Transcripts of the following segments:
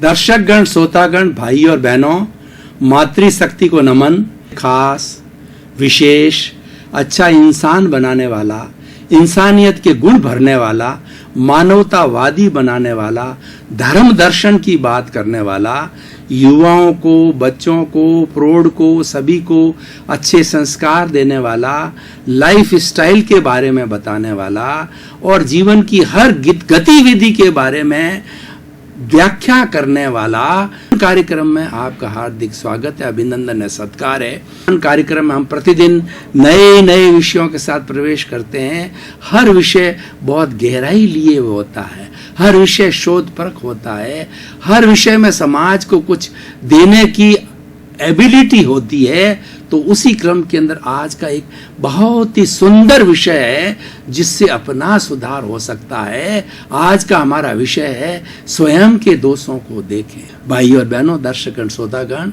दर्शकगण, श्रोतागण, भाई और बहनों, मातृशक्ति को नमन। खास, विशेष, अच्छा इंसान बनाने वाला, इंसानियत के गुण भरने वाला, मानवतावादी बनाने वाला, धर्म दर्शन की बात करने वाला, युवाओं को, बच्चों को, प्रौढ़ को, सभी को अच्छे संस्कार देने वाला, लाइफ स्टाइल के बारे में बताने वाला और जीवन की हर गतिविधि के बारे में व्याख्या करने वाला कार्यक्रम में आपका हार्दिक स्वागत है, अभिनंदन है, सत्कार है। कार्यक्रम में हम प्रतिदिन नए नए विषयों के साथ प्रवेश करते हैं। हर विषय बहुत गहराई लिए हुए होता है, हर विषय शोधपरक होता है, हर विषय में समाज को कुछ देने की एबिलिटी होती है। तो उसी क्रम के अंदर आज का एक बहुत ही सुंदर विषय है जिससे अपना सुधार हो सकता है। आज का हमारा विषय है स्वयं के दोषों को देखें। भाई और बहनों, दर्शकगण, श्रोतागण,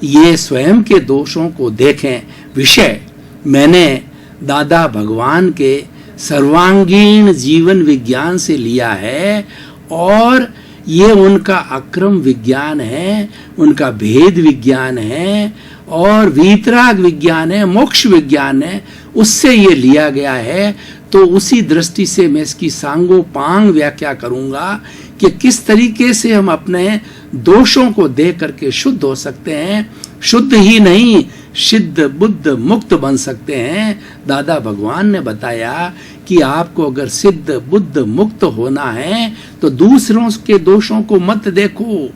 ये स्वयं के दोषों को देखें विषय मैंने दादा भगवान के सर्वांगीण जीवन विज्ञान से लिया है और ये उनका अक्रम विज्ञान है, उनका भेद विज्ञान है और वीतराग विज्ञान है, मोक्ष विज्ञान है, उससे ये लिया गया है। तो उसी दृष्टि से मैं इसकी सांगोपांग व्याख्या करूंगा कि किस तरीके से हम अपने दोषों को देख करके शुद्ध हो सकते हैं। शुद्ध ही नहीं, सिद्ध, बुद्ध, मुक्त बन सकते हैं। दादा भगवान ने बताया कि आपको अगर सिद्ध, बुद्ध, मुक्त होना है तो दूसरों के दोषों को मत देखो,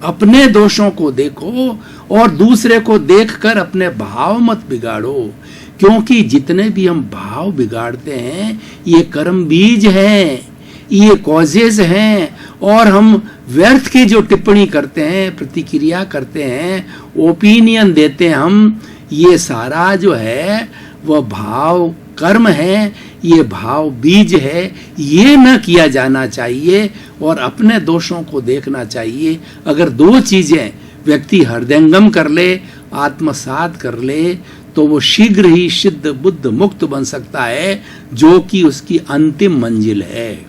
अपने दोषों को देखो और दूसरे को देखकर अपने भाव मत बिगाड़ो, क्योंकि जितने भी हम भाव बिगाड़ते हैं ये कर्म बीज हैं, ये कॉजेज हैं और हम व्यर्थ की जो टिप्पणी करते हैं, प्रतिक्रिया करते हैं, ओपिनियन देते हैं हम, ये सारा जो है वह भाव कर्म है, ये भाव बीज है। ये न किया जाना चाहिए और अपने दोषों को देखना चाहिए। अगर दो चीजें व्यक्ति हृदयंगम कर ले, आत्मसात कर ले, तो वो शीघ्र ही सिद्ध, बुद्ध, मुक्त बन सकता है, जो कि उसकी अंतिम मंजिल है।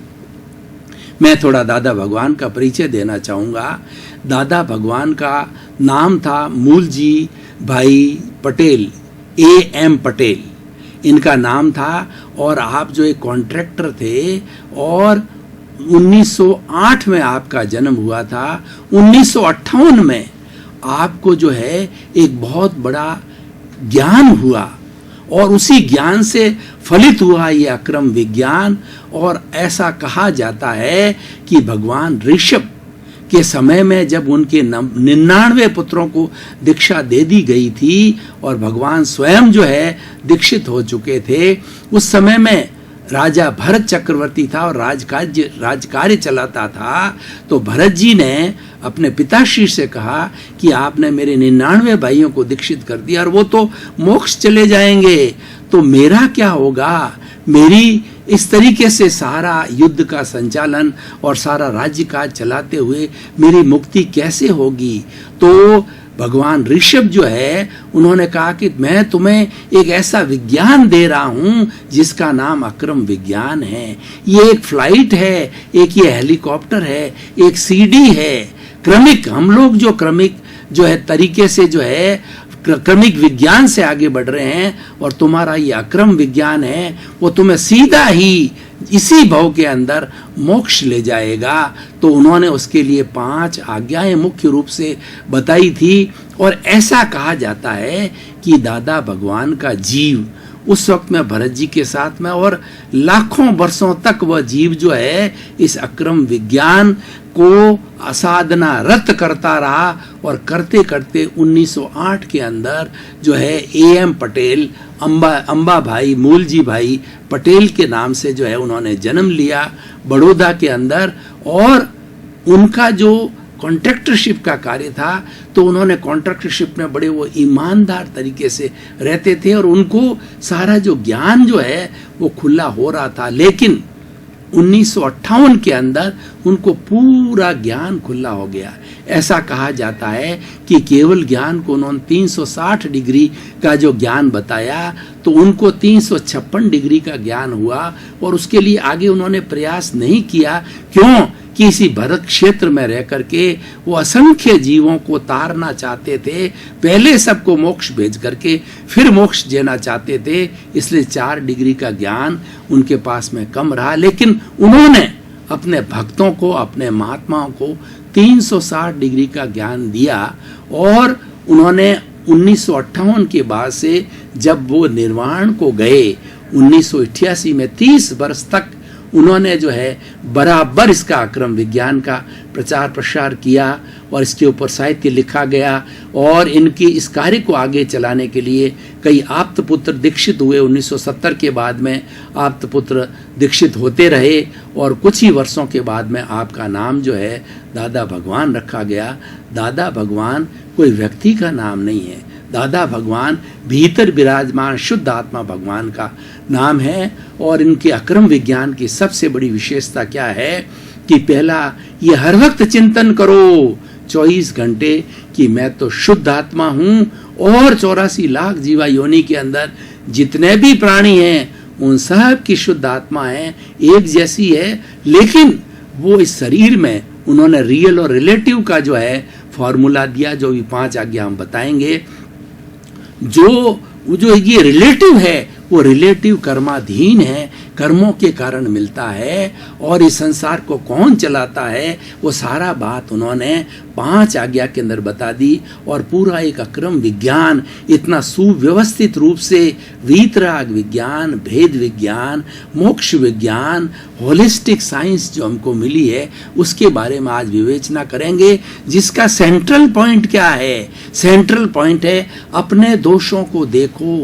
मैं थोड़ा दादा भगवान का परिचय देना चाहूंगा। दादा भगवान का नाम था मूलजी भाई पटेल, A.M. पटेल इनका नाम था और आप जो एक कॉन्ट्रैक्टर थे और 1908 में आपका जन्म हुआ था। 1958 में आपको जो है एक बहुत बड़ा ज्ञान हुआ और उसी ज्ञान से फलित हुआ ये अक्रम विज्ञान। और ऐसा कहा जाता है कि भगवान ऋषभ के समय में जब उनके 99 पुत्रों को दीक्षा दे दी गई थी और भगवान स्वयं जो है दीक्षित हो चुके थे, उस समय में राजा भरत चक्रवर्ती था और राजकार्य चलाता था। तो भरत जी ने अपने पिताश्री से कहा कि आपने मेरे 99 भाइयों को दीक्षित कर दिया और वो तो मोक्ष चले जाएंगे, तो मेरा क्या होगा? मेरी इस तरीके से सारा युद्ध का संचालन और सारा राज्य काज चलाते हुए मेरी मुक्ति कैसे होगी? तो भगवान ऋषभ जो है उन्होंने कहा कि मैं तुम्हें एक ऐसा विज्ञान दे रहा हूं जिसका नाम अक्रम विज्ञान है। ये एक फ्लाइट है, एक ये हेलीकॉप्टर है, एक सीडी है, क्रमिक, हम लोग जो क्रमिक जो है तरीके से जो है क्रमिक विज्ञान से आगे बढ़ रहे हैं और तुम्हारा ये अक्रम विज्ञान है वो तुम्हें सीधा ही इसी भव के अंदर मोक्ष ले जाएगा। तो उन्होंने उसके लिए 5 आज्ञाएं मुख्य रूप से बताई थी और ऐसा कहा जाता है कि दादा भगवान का जीव उस वक्त में भरत जी के साथ में और लाखों वर्षों तक वह जीव जो है इस अक्रम विज्ञान को असाधना रत करता रहा और करते करते 1908 के अंदर जो है A.M. पटेल, अंबा भाई, मूलजी भाई पटेल के नाम से जो है उन्होंने जन्म लिया बड़ौदा के अंदर। और उनका जो कॉन्ट्रैक्टरशिप का कार्य था तो उन्होंने कॉन्ट्रैक्टरशिप में बड़े वो ईमानदार तरीके से रहते थे और उनको सारा जो ज्ञान जो है वो खुला हो रहा था। लेकिन 1958 के अंदर उनको पूरा ज्ञान खुला हो गया। ऐसा कहा जाता है कि केवल ज्ञान को उन्होंने 360 डिग्री का जो ज्ञान बताया तो उनको 356 डिग्री का ज्ञान हुआ और उसके लिए आगे उन्होंने प्रयास नहीं किया। क्यों? कि इसी भरत क्षेत्र में रह करके वो असंख्य जीवों को तारना चाहते थे, पहले सबको मोक्ष भेज करके फिर मोक्ष देना चाहते थे, इसलिए 4 डिग्री का ज्ञान उनके पास में कम रहा। लेकिन उन्होंने अपने भक्तों को, अपने महात्माओं को 360 डिग्री का ज्ञान दिया और उन्होंने 1958 के बाद से जब वो निर्वाण को गए 1988 में 30 वर्ष तक उन्होंने जो है बराबर इसका अक्रम विज्ञान का प्रचार प्रसार किया और इसके ऊपर साहित्य लिखा गया और इनकी इस कार्य को आगे चलाने के लिए कई आप्तपुत्र दीक्षित हुए। 1970 के बाद में आप्तपुत्र दीक्षित होते रहे और कुछ ही वर्षों के बाद में आपका नाम जो है दादा भगवान रखा गया। दादा भगवान कोई व्यक्ति का नाम नहीं है, दादा भगवान भीतर विराजमान शुद्ध आत्मा भगवान का नाम है। और इनके अक्रम विज्ञान की सबसे बड़ी विशेषता क्या है कि पहला, ये हर वक्त चिंतन करो 24 घंटे कि मैं तो शुद्ध आत्मा हूं और 84 लाख जीवा योनि के अंदर जितने भी प्राणी हैं उन सब की शुद्ध आत्मा है, एक जैसी है। लेकिन वो इस शरीर में उन्होंने रियल और रिलेटिव का जो है फॉर्मूला दिया, जो भी 5 आज्ञा हम बताएंगे। जो ये रिलेटिव है वो रिलेटिव कर्माधीन है, कर्मों के कारण मिलता है। और इस संसार को कौन चलाता है वो सारा बात उन्होंने 5 आज्ञा के अंदर बता दी। और पूरा एक अक्रम विज्ञान इतना सुव्यवस्थित रूप से वीतराग विज्ञान, भेद विज्ञान, मोक्ष विज्ञान, होलिस्टिक साइंस जो हमको मिली है उसके बारे में आज विवेचना करेंगे, जिसका सेंट्रल पॉइंट क्या है। सेंट्रल पॉइंट है अपने दोषों को देखो।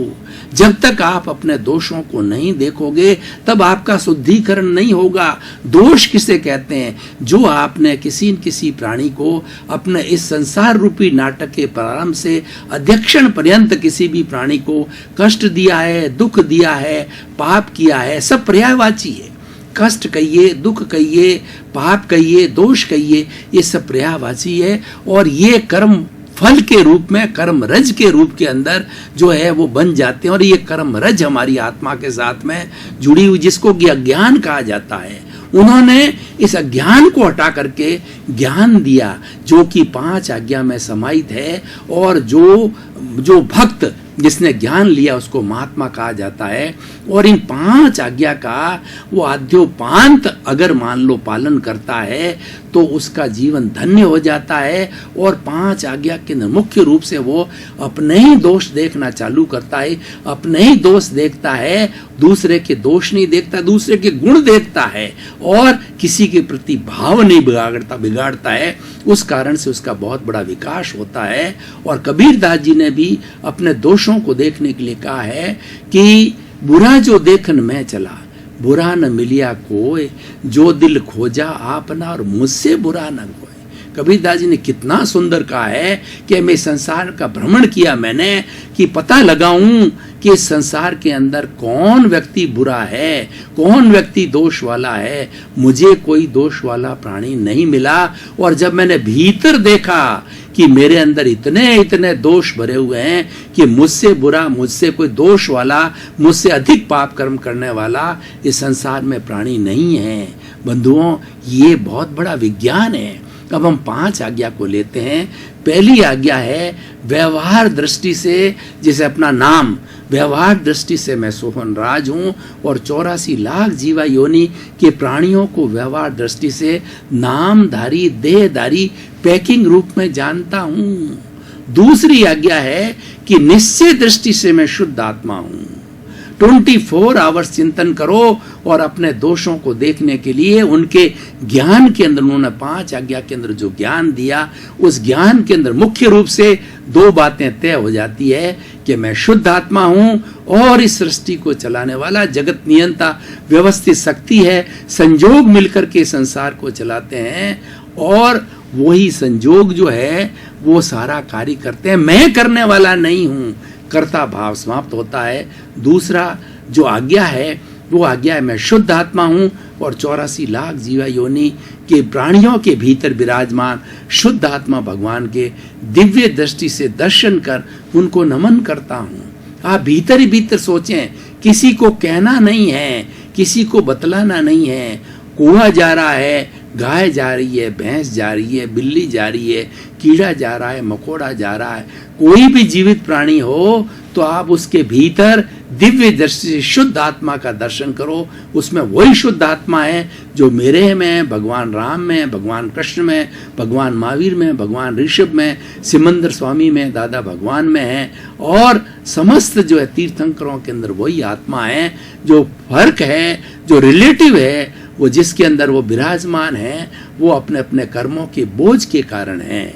जब तक आप अपने दोषों को नहीं देखोगे तब आपका शुद्धिकरण नहीं होगा। दोष किसे कहते हैं? जो आपने किसी न किसी प्राणी को अपने इस संसार रूपी नाटक के प्रारंभ से अध्यक्षण पर्यंत किसी भी प्राणी को कष्ट दिया है, दुख दिया है, पाप किया है, सब पर्यायवाची है। कष्ट कहिए, दुख कहिए, पाप कहिए, दोष कहिए, ये सब पर्यायवाची है। और ये कर्म फल के रूप में, कर्म रज के रूप के अंदर जो है वो बन जाते हैं। और ये कर्म रज हमारी आत्मा के साथ में जुड़ी हुई, जिसको अज्ञान कहा जाता है। उन्होंने इस अज्ञान को हटा करके ज्ञान दिया जो कि 5 आज्ञा में समाहित है। और जो भक्त जिसने ज्ञान लिया उसको महात्मा कहा जाता है। और इन 5 आज्ञा का वो आद्योपांत अगर मान लो पालन करता है तो उसका जीवन धन्य हो जाता है। और 5 आज्ञा के मुख्य रूप से वो अपने ही दोष देखना चालू करता है, अपने ही दोष देखता है, दूसरे के दोष नहीं देखता, दूसरे के गुण देखता है और किसी के प्रति भाव नहीं बिगाड़ता है। उस कारण से उसका बहुत बड़ा विकास होता है। और कबीरदास जी ने भी अपने दोषों को देखने के लिए कहा है कि बुरा जो देखन मैं चला, बुरा न मिलिया कोई, जो दिल खोजा आपना और मुझसे बुरा न कोई। कबीरदास जी ने कितना सुंदर कहा है कि मैं संसार का भ्रमण किया मैंने कि पता लगाऊं कि इस संसार के अंदर कौन व्यक्ति बुरा है, कौन व्यक्ति दोष वाला है। मुझे कोई दोष वाला प्राणी नहीं मिला। और जब मैंने भीतर देखा कि मेरे अंदर इतने इतने दोष भरे हुए हैं कि मुझसे बुरा, मुझसे कोई दोष वाला, मुझसे अधिक पाप कर्म करने वाला इस संसार में प्राणी नहीं है। बंधुओं, ये बहुत बड़ा विज्ञान है। अब हम 5 आज्ञा को लेते हैं। पहली आज्ञा है व्यवहार दृष्टि से, जैसे अपना नाम, व्यवहार दृष्टि से मैं सोहन राज हूं और 84 लाख जीवा योनि के प्राणियों को व्यवहार दृष्टि से नामधारी, देहधारी, पैकिंग रूप में जानता हूं। दूसरी आज्ञा है कि निश्चय दृष्टि से मैं शुद्ध आत्मा हूं। 24 आवर्स चिंतन करो और अपने दोषों को देखने के लिए उनके ज्ञान के अंदर, उन्होंने 5 आज्ञा के अंदर जो ज्ञान दिया, उस ज्ञान के अंदर मुख्य रूप से 2 बातें तय हो जाती है कि मैं शुद्ध आत्मा हूं और इस सृष्टि को चलाने वाला जगत नियंता व्यवस्थित शक्ति है। संजोग मिलकर के संसार को चलाते हैं और वही संजोग जो है वो सारा कार्य करते हैं। मैं करने वाला नहीं हूं, कर्ता भाव समाप्त होता है। दूसरा जो आज्ञा है वो आज्ञा है मैं शुद्ध आत्मा हूं और 84 लाख जीवा योनि के प्राणियों के भीतर विराजमान शुद्ध आत्मा भगवान के दिव्य दृष्टि से दर्शन कर उनको नमन करता हूं। आप भीतर ही भीतर सोचें, किसी को कहना नहीं है, किसी को बतलाना नहीं है। कुआं जा रहा है, गाय जा रही है, भैंस जा रही है, बिल्ली जा रही है, कीड़ा जा रहा है, मकोड़ा जा रहा है, कोई भी जीवित प्राणी हो तो आप उसके भीतर दिव्य दृष्टि से शुद्ध आत्मा का दर्शन करो। उसमें वही शुद्ध आत्मा है जो मेरे में, भगवान राम में, भगवान कृष्ण में, भगवान महावीर में, भगवान ऋषभ में, सिमंदर स्वामी में, दादा भगवान में है। और समस्त जो है तीर्थंकरों के अंदर वही आत्मा है। जो फर्क है, जो रिलेटिव है, वो जिसके अंदर वो विराजमान है, वो अपने अपने कर्मों के बोझ के कारण है।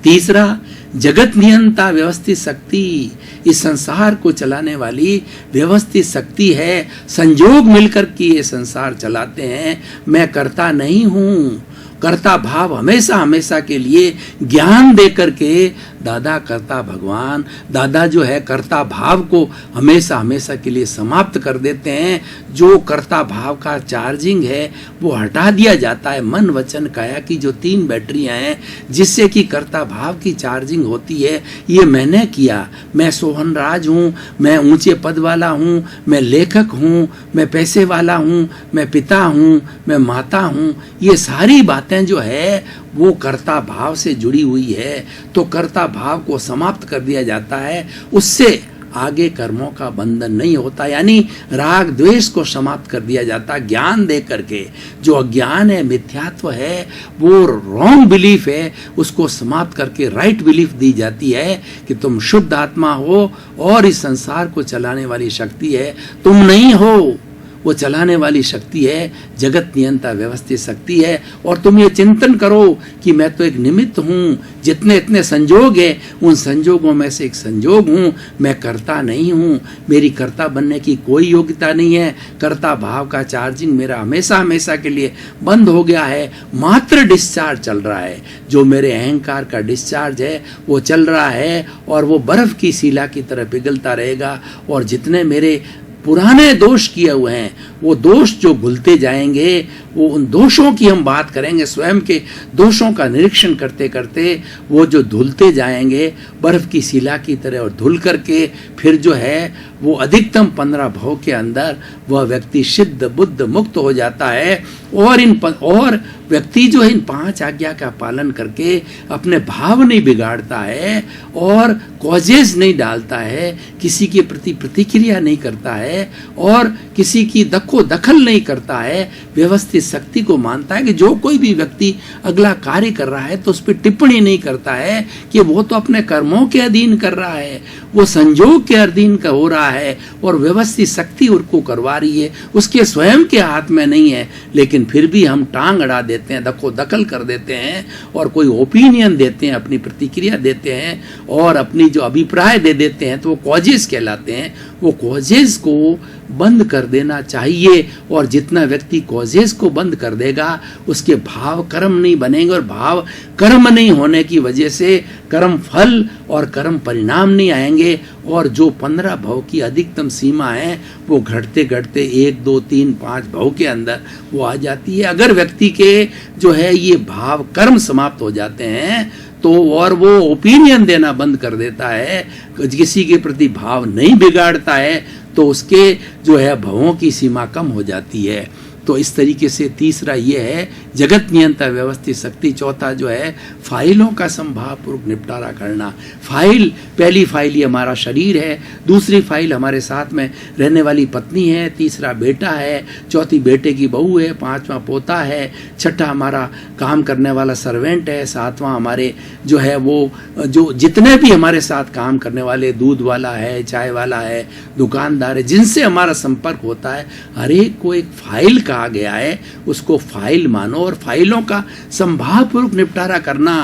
तीसरा, जगत नियंता व्यवस्थित शक्ति, इस संसार को चलाने वाली व्यवस्थित शक्ति है। संयोग मिलकर के ये संसार चलाते हैं। मैं करता नहीं हूँ। कर्ता भाव हमेशा हमेशा के लिए ज्ञान दे करके दादा कर्ता भगवान, दादा जो है कर्ता भाव को हमेशा हमेशा के लिए समाप्त कर देते हैं। जो कर्ता भाव का चार्जिंग है वो हटा दिया जाता है। मन वचन काया की जो 3 बैटरियां हैं जिससे कि कर्ता भाव की चार्जिंग होती है। ये मैंने किया, मैं सोहन राज हूँ, मैं ऊंचे पद वाला हूँ, मैं लेखक हूँ, मैं पैसे वाला हूँ, मैं पिता हूँ, मैं माता हूँ। ये सारी बातें जो है वो कर्ता भाव से जुड़ी हुई है। तो कर्ता भाव को समाप्त कर दिया जाता है। उससे आगे कर्मों का बंधन नहीं होता, यानी राग द्वेष को समाप्त कर दिया जाता ज्ञान दे करके। जो अज्ञान है, मिथ्यात्व है, वो रॉन्ग बिलीफ है, उसको समाप्त करके राइट बिलीफ दी जाती है कि तुम शुद्ध आत्मा हो और इस संसार को चलाने वाली शक्ति है, तुम नहीं हो। वो चलाने वाली शक्ति है, जगत नियंता व्यवस्थित शक्ति है। और तुम ये चिंतन करो कि मैं तो एक निमित्त हूँ, जितने इतने संजोग है उन संजोगों में से एक संजोग हूँ, मैं कर्ता नहीं हूँ। मेरी कर्ता बनने की कोई योग्यता नहीं है। कर्ता भाव का चार्जिंग मेरा हमेशा हमेशा के लिए बंद हो गया है। मात्र डिस्चार्ज चल रहा है। जो मेरे अहंकार का डिस्चार्ज है वो चल रहा है और वो बर्फ की शिला की तरह पिघलता रहेगा। और जितने मेरे पुराने दोष किए हुए हैं वो दोष जो घुलते जाएंगे, वो उन दोषों की हम बात करेंगे। स्वयं के दोषों का निरीक्षण करते करते वो जो धुलते जाएंगे बर्फ की शिला की तरह, और धुल करके फिर जो है वो अधिकतम 15 भव के अंदर वह व्यक्ति सिद्ध बुद्ध मुक्त हो जाता है। और व्यक्ति जो है इन 5 आज्ञा का पालन करके अपने भाव नहीं बिगाड़ता है और कॉजेज नहीं डालता है, किसी के प्रति प्रतिक्रिया नहीं करता है और किसी की दखल नहीं करता है। व्यवस्थित शक्ति को मानता है कि जो कोई भी व्यक्ति अगला कार्य कर रहा है तो उस पर टिप्पणी नहीं करता है कि वो तो अपने कर्मों के अधीन कर रहा है, वो संजोग के अधीन का हो रहा है और व्यवस्थित शक्ति उसको करवा रही है, उसके स्वयं के हाथ में नहीं है। लेकिन फिर भी हम टांग अड़ा देते हैं, दखल कर देते हैं और कोई ओपिनियन देते हैं, अपनी प्रतिक्रिया देते हैं और अपनी जो अभिप्राय दे देते हैं, तो वो कॉजेज कहलाते हैं। वो कॉजेज को बंद कर देना चाहिए। और जितना व्यक्ति कॉजेज को बंद कर देगा उसके भाव कर्म नहीं बनेंगे, और भाव कर्म नहीं होने की वजह से कर्म फल और कर्म परिणाम नहीं आएंगे। और जो 15 भव की अधिकतम सीमा है वो घटते घटते 1 2 3 5 भव के अंदर वो आ जाती है। अगर व्यक्ति के जो है ये भाव कर्म समाप्त हो जाते हैं तो और वो ओपिनियन देना बंद कर देता है, किसी के प्रति भाव नहीं बिगाड़ता है, तो उसके जो है भवों की सीमा कम हो जाती है। तो इस तरीके से तीसरा ये है जगत नियंता व्यवस्थित शक्ति। चौथा जो है फाइलों का संभावपूर्वक निपटारा करना। फाइल, पहली फाइल ये हमारा शरीर है, दूसरी फाइल हमारे साथ में रहने वाली पत्नी है, तीसरा बेटा है, चौथी बेटे की बहू है, 5वां पोता है, छठा हमारा काम करने वाला सर्वेंट है, 7वां हमारे जो है वो जो जितने भी हमारे साथ काम करने वाले, दूध वाला है, चाय वाला है, दुकानदार है, जिनसे हमारा संपर्क होता है, हर एक को एक फाइल कहा गया है। उसको फाइल मानो और फाइलों का संभावपूर्वक निपटारा करना।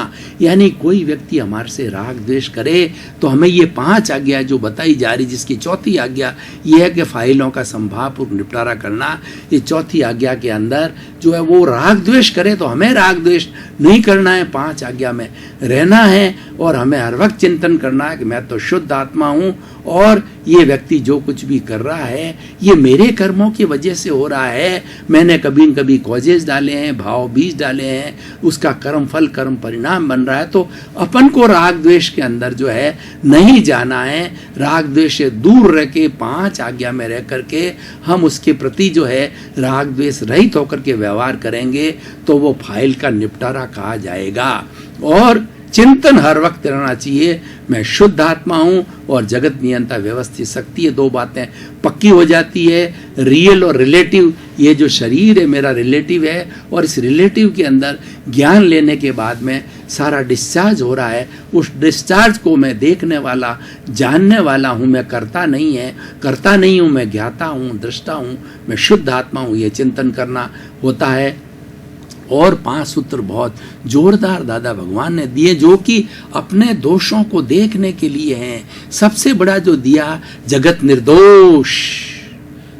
यानी कोई व्यक्ति हमारे से राग द्वेष करे तो हमें ये 5 आज्ञा जो बताई जा रही, जिसकी चौथी आज्ञा ये है कि फाइलों का संभावपूर्वक निपटारा करना। ये चौथी आज्ञा के अंदर जो है वो राग द्वेष करे तो हमें राग द्वेष नहीं करना है, 5 आज्ञा में रहना है और हमें हर वक्त चिंतन करना है कि मैं तो शुद्ध आत्मा हूँ और ये व्यक्ति जो कुछ भी कर रहा है ये मेरे कर्मों की वजह से हो रहा है। मैंने कभी न कभी कॉजेज डाले हैं, भाव बीज डाले हैं, उसका कर्म फल कर्म परिणाम बन रहा है। तो अपन को राग द्वेष के अंदर जो है नहीं जाना है। राग द्वेष से दूर रह के 5 आज्ञा में रह करके हम उसके प्रति जो है राग द्वेष रहित होकर के व्यवहार व्यवहार करेंगे तो वो फाइल का निपटारा कहा जाएगा। और चिंतन हर वक्त रहना चाहिए, मैं शुद्ध आत्मा हूँ और जगत नियंता व्यवस्थित शक्ति है। दो बातें पक्की हो जाती है, रियल और रिलेटिव। ये जो शरीर है मेरा रिलेटिव है, और इस रिलेटिव के अंदर ज्ञान लेने के बाद में सारा डिस्चार्ज हो रहा है। उस डिस्चार्ज को मैं देखने वाला, जानने वाला हूँ, मैं करता नहीं हूँ, मैं ज्ञाता हूँ, दृष्टा हूँ, मैं शुद्ध आत्मा हूँ। ये चिंतन करना होता है। और 5 सूत्र बहुत जोरदार दादा भगवान ने दिए, जो कि अपने दोषों को देखने के लिए हैं। सबसे बड़ा जो दिया, जगत निर्दोष,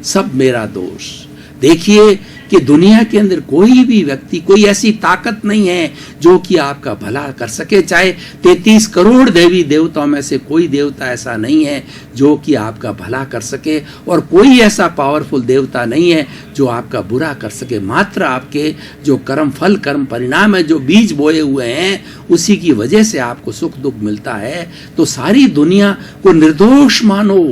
सब मेरा दोष। देखिए कि दुनिया के अंदर कोई भी व्यक्ति, कोई ऐसी ताकत नहीं है जो कि आपका भला कर सके। चाहे 33 करोड़ देवी देवताओं में से कोई देवता ऐसा नहीं है जो कि आपका भला कर सके, और कोई ऐसा पावरफुल देवता नहीं है जो आपका बुरा कर सके। मात्र आपके जो कर्म फल, कर्म परिणाम है, जो बीज बोए हुए हैं, उसी की वजह से आपको सुख दुख मिलता है। तो सारी दुनिया को निर्दोष मानो,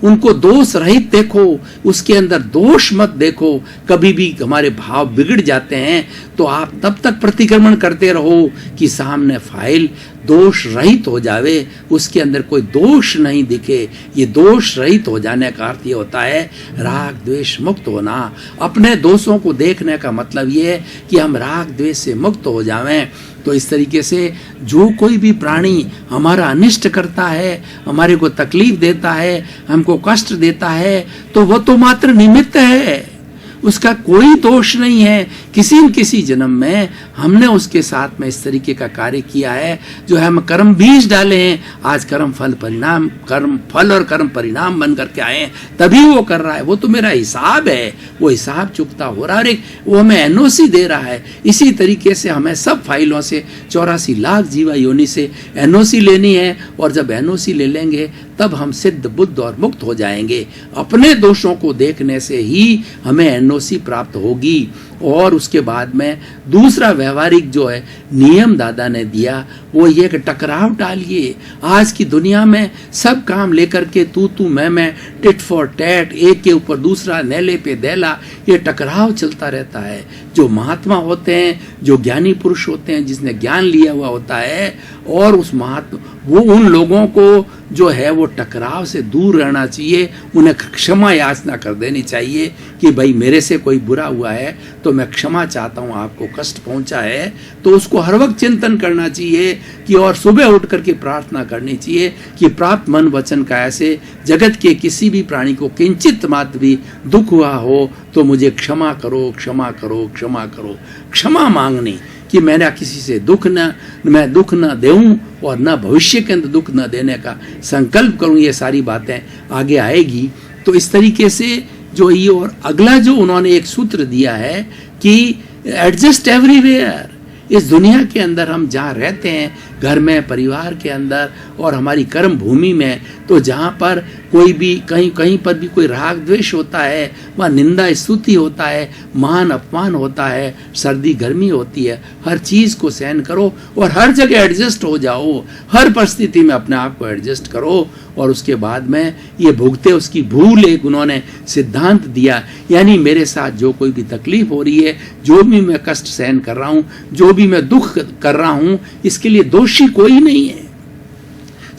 उनको दोष रहित देखो, उसके अंदर दोष मत देखो। कभी भी हमारे भाव बिगड़ जाते हैं तो आप तब तक प्रतिक्रमण करते रहो कि सामने फाइल दोष रहित हो जावे, उसके अंदर कोई दोष नहीं दिखे। ये दोष रहित हो जाने का अर्थ ये होता है राग द्वेष मुक्त होना। अपने दोषों को देखने का मतलब ये है कि हम राग द्वेष से मुक्त हो जावें। तो इस तरीके से जो कोई भी प्राणी हमारा अनिष्ट करता है, हमारे को तकलीफ देता है, हमको कष्ट देता है, तो वो तो मात्र निमित्त है, उसका कोई दोष नहीं है। किसी न किसी जन्म में हमने उसके साथ में इस तरीके का कार्य किया है, जो हम कर्म बीज डाले हैं। आज कर्म फल परिणाम, कर्म फल और कर्म परिणाम बन करके आए हैं, तभी वो कर रहा है। वो तो मेरा हिसाब है, वो हिसाब चुकता हो रहा है, वो हमें एनओसी दे रहा है। इसी तरीके से हमें सब फाइलों से 84 लाख जीवा योनि से एनओसी लेनी है, और जब एनओसी ले लेंगे तब हम सिद्ध बुद्ध और मुक्त हो जाएंगे। अपने दोषों को देखने से ही हमें एनओसी प्राप्त होगी। और उसके बाद में दूसरा व्यवहारिक जो है नियम दादा ने दिया, वो ये कि टकराव टालिए। आज की दुनिया में सब काम लेकर के तू मैं, टिट फॉर टैट, एक के ऊपर दूसरा, नेले पे देला, ये टकराव चलता रहता है। जो महात्मा होते हैं, जो ज्ञानी पुरुष होते हैं, जिसने ज्ञान लिया हुआ होता है, और उस महात्मा, वो उन लोगों को जो है वो टकराव से दूर रहना चाहिए। उन्हें क्षमा याचना कर देनी चाहिए कि भाई मेरे से कोई बुरा हुआ है तो मैं क्षमा चाहता हूँ, आपको कष्ट पहुंचा है। तो उसको हर वक्त चिंतन करना चाहिए कि, और सुबह उठ करके प्रार्थना करनी चाहिए कि प्राप्त मन वचन का ऐसे जगत के किसी भी प्राणी को किंचित मात्र भी दुख हुआ हो तो मुझे क्षमा करो, क्षमा करो, क्षमा करो। क्षमा मांगनी कि मैंने किसी से मैं दुख न दूं और न भविष्य के अंदर दुख न देने का संकल्प करूं। ये सारी बातें आगे आएगी। तो इस तरीके से जो ये, और अगला जो उन्होंने एक सूत्र दिया है कि एडजस्ट एवरीवेयर। इस दुनिया के अंदर हम जहाँ रहते हैं, घर में, परिवार के अंदर और हमारी कर्म भूमि में, तो जहाँ पर कोई भी कहीं पर भी कोई राग द्वेष होता है, वहाँ निंदा स्तुति होता है, मान अपमान होता है, सर्दी गर्मी होती है, हर चीज़ को सहन करो और हर जगह एडजस्ट हो जाओ। हर परिस्थिति में अपने आप को एडजस्ट करो, और उसके बाद में ये भुगते उसकी भूल एक उन्होंने सिद्धांत दिया। यानी मेरे साथ जो कोई भी तकलीफ हो रही है, जो भी मैं कष्ट सहन कर रहा हूँ, जो भी मैं दुख कर रहा हूँ, इसके लिए दोषी कोई नहीं है।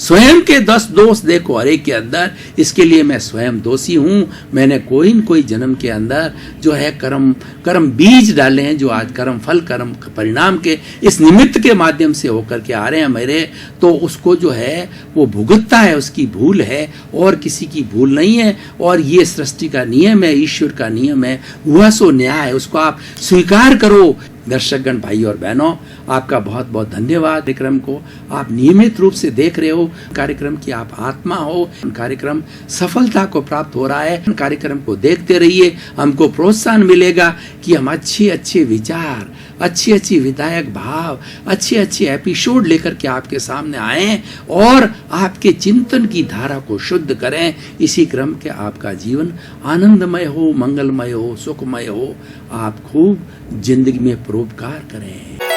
स्वयं के 10 दोष देखो हर एक के अंदर, इसके लिए मैं स्वयं दोषी हूँ। मैंने कोई न कोई जन्म के अंदर जो है कर्म बीज डाले हैं, जो आज कर्म फल कर्म परिणाम के इस निमित्त के माध्यम से होकर के आ रहे हैं मेरे, तो उसको जो है वो भुगतता है, उसकी भूल है और किसी की भूल नहीं है। और ये सृष्टि का नियम है, ईश्वर का नियम है, वह सो न्याय है, उसको आप स्वीकार करो। दर्शकगण भाई और बहनों, आपका बहुत बहुत धन्यवाद। कार्यक्रम को आप नियमित रूप से देख रहे हो, कार्यक्रम की आप आत्मा हो, कार्यक्रम सफलता को प्राप्त हो रहा है। कार्यक्रम को देखते रहिए, हमको प्रोत्साहन मिलेगा कि हम अच्छे विचार, अच्छी विधायक भाव, अच्छे एपिसोड लेकर के आपके सामने आए और आपके चिंतन की धारा को शुद्ध करें। इसी क्रम के आपका जीवन आनंदमय हो, मंगलमय हो, सुखमय हो। आप खूब जिंदगी में परोपकार करें।